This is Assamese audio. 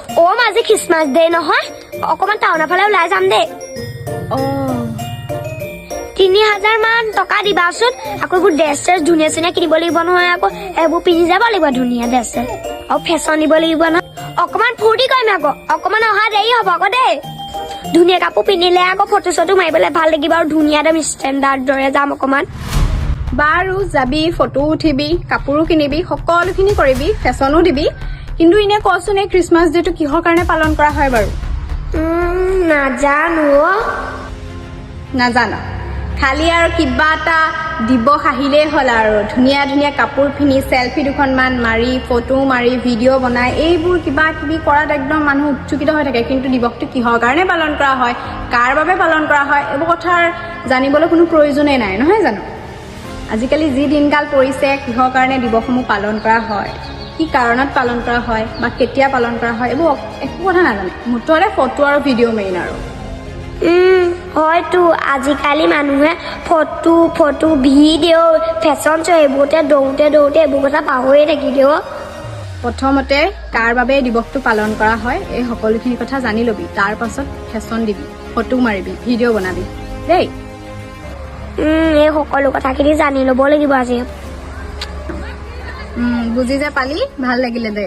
অ' আজি খ্ৰীষ্টমাছ ডে নহয়, অকমান টাউনৰ ফালে ওলাই যাম দেই। 3000 মান টকা দিবাচোন। আকৌ এইবোৰ ড্ৰেছ চেছ ধুনীয়া ধুনীয়া কিনিব লাগিব নহয়, আকৌ এইবোৰ পিন্ধি যাব লাগিব ধুনীয়া ড্ৰেছ আৰু ফেশ্বন দিব লাগিব নহয়। অকমান ফূৰ্তি কৰিম আকৌ, অকমান অহা দেৰি হ'ব আকৌ দেই। ধুনীয়া কাপোৰ পিন্ধিলে আকৌ ফটো চটো মাৰিবলৈ ভাল লাগিব আৰু ধুনীয়া একদম ষ্টেণ্ডাৰ্ড দৰে যাম অকমান। বাৰু যাবি, ফটো উঠিবি, কাপোৰো কিনিবি, সকলোখিনি কৰিবি, ফেশ্বনো দিবি। কিন্তু এনে কচোন এই খ্ৰীষ্টমাছ ডেটো কিহৰ কাৰণে পালন কৰা হয় বাৰু? নাজানো। নাজানো, খালি আৰু কিবা এটা দিৱস আহিলেই হ'ল আৰু ধুনীয়া ধুনীয়া কাপোৰ পিন্ধি চেলফি দুখনমান মাৰি, ফটো মাৰি, ভিডিঅ' বনাই, এইবোৰ কিবা কিবি কৰাত একদম মানুহ উৎসুকিত হৈ থাকে। কিন্তু দিৱসটো কিহৰ কাৰণে পালন কৰা হয়, কাৰ বাবে পালন কৰা হয়, এইবোৰ কথাৰ জানিবলৈ কোনো প্ৰয়োজনেই নাই, নহয় জানো? আজিকালি যি দিনকাল পৰিছে, কিহৰ কাৰণে দিৱসসমূহ পালন কৰা হয়, কি কাৰণত পালন কৰা হয় বা কেতিয়া পালন কৰা হয়, এইবোৰ একো কথা নাজানে। মুঠতে ফটো আৰু ভিডিঅ' মেইন আৰু। হয়তো আজিকালি মানুহে ফটো ভিডিঅ' ফেশ্বন শ্ব' এইবোৰতে দৌৰোতে এইবোৰ কথা পাহৰিয়ে থাকিলেও। প্ৰথমতে কাৰ বাবে দিৱসটো পালন কৰা হয় এই সকলোখিনি কথা জানি ল'বি, তাৰ পাছত ফেশ্বন দিবি, ফটো মাৰিবি, ভিডিঅ' বনাবি দেই। এই সকলো কথাখিনি জানি ল'ব লাগিব আজি। বুজি যে পালি, ভাল লাগিলে দে।